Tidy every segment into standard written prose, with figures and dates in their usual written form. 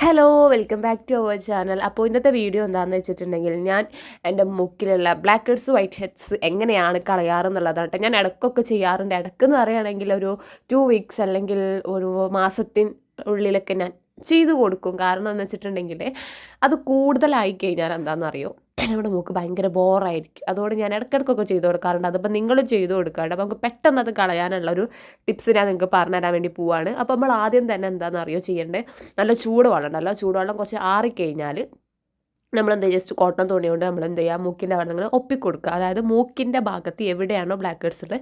Hello welcome back to our channel. അപ്പോൾ ഇന്നത്തെ video എന്താണെന്ന് വെച്ചിട്ടുണ്ടെങ്കിൽ ഞാൻ എൻ്റെ മുക്കിലുള്ള ബ്ലാക്ക് ഹെഡ്സ് വൈറ്റ് ഹെഡ്സ് എങ്ങനെയാണ് കളയാറെന്നുള്ളതാണ് കേട്ടോ. ഞാൻ ഇടയ്ക്കൊക്കെ ചെയ്യാറുണ്ട്. ഇടയ്ക്കെന്ന് പറയുകയാണെങ്കിൽ ഒരു 2 വീക്സ് അല്ലെങ്കിൽ ഒരു മാസത്തിനുള്ളിലൊക്കെ ഞാൻ ചെയ്തു കൊടുക്കും. കാരണം എന്ന് വെച്ചിട്ടുണ്ടെങ്കിൽ അത് കൂടുതലായി കഴിഞ്ഞാൽ എന്താണെന്നറിയോ, നമ്മുടെ മൂക്ക് ഭയങ്കര ബോറായിരിക്കും. അതുകൊണ്ട് ഞാൻ ഇടയ്ക്കിടയ്ക്കൊക്കെ ചെയ്ത് കൊടുക്കാറുണ്ട്. അതിപ്പോൾ നിങ്ങളും ചെയ്ത് കൊടുക്കാറുണ്ട്. അപ്പോൾ നമുക്ക് പെട്ടെന്ന് അത് കളയാനുള്ളൊരു ടിപ്സ് ഞാൻ നിങ്ങൾക്ക് പറഞ്ഞു തരാൻ വേണ്ടി പോവാണ്. അപ്പോൾ നമ്മൾ ആദ്യം തന്നെ എന്താണെന്നറിയോ ചെയ്യേണ്ടത്, നല്ല ചൂടുവെള്ളം ഉണ്ടല്ലോ, ചൂടുവെള്ളം കുറച്ച് ആറിക്കഴിഞ്ഞാൽ നമ്മളെന്താ ജസ്റ്റ് കോട്ടൺ തുണി കൊണ്ട് നമ്മളെന്ത് ചെയ്യുക, മൂക്കിൻ്റെ അവിടെ നിങ്ങൾ ഒപ്പിക്കൊടുക്കുക. അതായത് മൂക്കിൻ്റെ ഭാഗത്ത് എവിടെയാണോ ബ്ലാക്ക് ഹെഡ്സ് ഉള്ളത്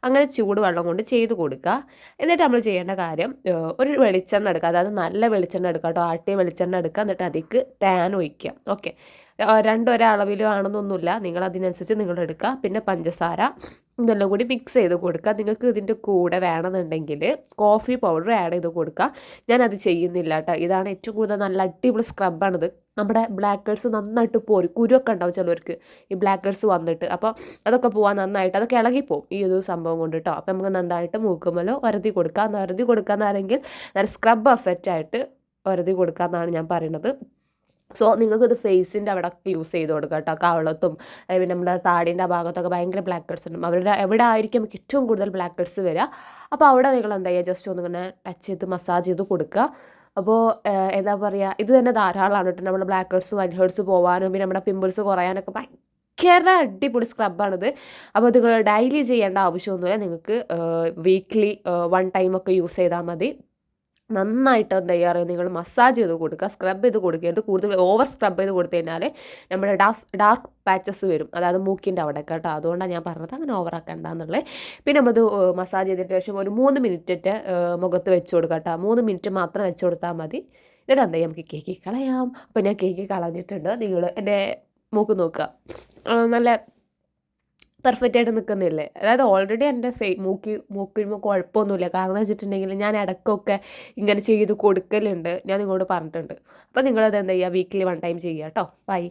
അങ്ങനെ ചൂടുവെള്ളം കൊണ്ട് ചെയ്ത് കൊടുക്കുക. എന്നിട്ട് നമ്മൾ ചെയ്യേണ്ട കാര്യം, ഒരു വെളിച്ചെണ്ണ എടുക്കുക. അതായത് നല്ല വെളിച്ചെണ്ണ എടുക്കുക കേട്ടോ, ആട്ടിയ വെളിച്ചെണ്ണ എടുക്കുക. എന്നിട്ട് അതിലേക്ക് ടാൻ ഒഴിക്കുക. ഓക്കെ, രണ്ടും ഒരേ അളവിലും ആണെന്നൊന്നുമില്ല, നിങ്ങൾ അതിനനുസരിച്ച് നിങ്ങൾ എടുക്കുക. പിന്നെ പഞ്ചസാര ഇതെല്ലാം കൂടി മിക്സ് ചെയ്ത് കൊടുക്കുക. നിങ്ങൾക്ക് ഇതിൻ്റെ കൂടെ വേണമെന്നുണ്ടെങ്കിൽ കോഫി പൗഡർ ആഡ് ചെയ്ത് കൊടുക്കുക. ഞാനത് ചെയ്യുന്നില്ല കേട്ടോ. ഇതാണ് ഏറ്റവും കൂടുതൽ നല്ല അടിപൊളി സ്ക്രബാണിത്. നമ്മുടെ ബ്ലാക്ക് ഹെഡ്സ് നന്നായിട്ട് പോരും. കുരുവൊക്കെ ഉണ്ടാവും ചിലവർക്ക് ഈ ബ്ലാക്ക് ഹെഡ്സ് വന്നിട്ട്. അപ്പോൾ അതൊക്കെ പോകാൻ നന്നായിട്ട് അതൊക്കെ ഇളകിപ്പോവും ഈ ഒരു സംഭവം കൊണ്ട് കേട്ടോ. അപ്പോൾ നമുക്ക് നന്നായിട്ട് മൂക്കുമല്ലോ ഒരതി കൊടുക്കാം. ഒരതി കൊടുക്കാമെന്നാണെങ്കിൽ നല്ല സ്ക്രബ് എഫക്റ്റ് ആയിട്ട് ഒരതി കൊടുക്കാമെന്നാണ് ഞാൻ പറയുന്നത്. സോ നിങ്ങൾക്കിത് ഫേസിൻ്റെ അവിടെ യൂസ് ചെയ്ത് കൊടുക്കുക കേട്ടോ. കവളത്തും പിന്നെ നമ്മുടെ താടിൻ്റെ ആ ഭാഗത്തൊക്കെ ഭയങ്കര ബ്ലാക്ക് ഹെഡ്സ് ഉണ്ട്. അവരുടെ എവിടെ ആയിരിക്കും നമുക്ക് ഏറ്റവും കൂടുതൽ ബ്ലാക്ക് ഹെഡ്സ് വരിക. അപ്പോൾ അവിടെ നിങ്ങൾ എന്താ ചെയ്യുക, ജസ്റ്റ് ഒന്നിങ്ങനെ ടച്ച് ചെയ്ത് മസാജ് ചെയ്ത് കൊടുക്കുക. അപ്പോൾ എന്താ പറയുക, ഇത് തന്നെ ധാരാളമാണ് കേട്ടോ നമ്മുടെ ബ്ലാക്ക് ഹെഡ്സ് വൈറ്റ് ഹെഡ്സ് പോകാനും പിന്നെ നമ്മുടെ പിമ്പിൾസ് കുറയാനൊക്കെ ഭയങ്കര അടിപൊളി സ്ക്രബാണിത്. അപ്പോൾ നിങ്ങൾ ഡെയിലി ചെയ്യേണ്ട ആവശ്യമൊന്നുമില്ല. നിങ്ങൾക്ക് വീക്ക്ലി 1 ടൈമൊക്കെ യൂസ് ചെയ്താൽ മതി. നന്നായിട്ട് എന്താ ചെയ്യാറ്, നിങ്ങൾ മസാജ് ചെയ്ത് കൊടുക്കുക, സ്ക്രബ് ചെയ്ത് കൊടുക്കരുത്. കൂടുതൽ ഓവർ സ്ക്രബ് ചെയ്ത് കൊടുത്തു കഴിഞ്ഞാൽ നമ്മുടെ ഡാർക്ക് പാച്ചസ് വരും, അതായത് മൂക്കിൻ്റെ അവിടെ കേട്ടോ. അതുകൊണ്ടാണ് ഞാൻ പറഞ്ഞത് അങ്ങനെ ഓവറാക്കണ്ടെന്നുള്ളത്. പിന്നെ നമ്മളത് മസാജ് ചെയ്തതിന് ശേഷം ഒരു 3 മിനിറ്റ് മുഖത്ത് വെച്ച് കൊടുക്കുക കേട്ടോ. 3 മിനിറ്റ് മാത്രം വെച്ച് കൊടുത്താൽ മതി. എന്നിട്ട് എന്താ ചെയ്യാം, നമുക്ക് കേക്ക് കളയാം. അപ്പോൾ ഞാൻ കേക്ക് കളഞ്ഞിട്ടുണ്ട്. നിങ്ങൾ എൻ്റെ മൂക്ക് നോക്കുക, നല്ല പെർഫെക്റ്റ് ആയിട്ട് നിൽക്കുന്നില്ലേ. അതായത് ഓൾറെഡി എൻ്റെ മൂക്കിന് കുഴപ്പമൊന്നുമില്ല. കാരണം വെച്ചിട്ടുണ്ടെങ്കിൽ ഞാൻ ഇടയ്ക്കൊക്കെ ഇങ്ങനെ ചെയ്ത് കൊടുക്കലുണ്ട്, ഞാൻ നിങ്ങളോട് പറഞ്ഞിട്ടുണ്ട്. അപ്പോൾ നിങ്ങളത് എന്താ ചെയ്യുക, വീക്കിലി 1 ടൈം ചെയ്യുക കേട്ടോ. ബൈ.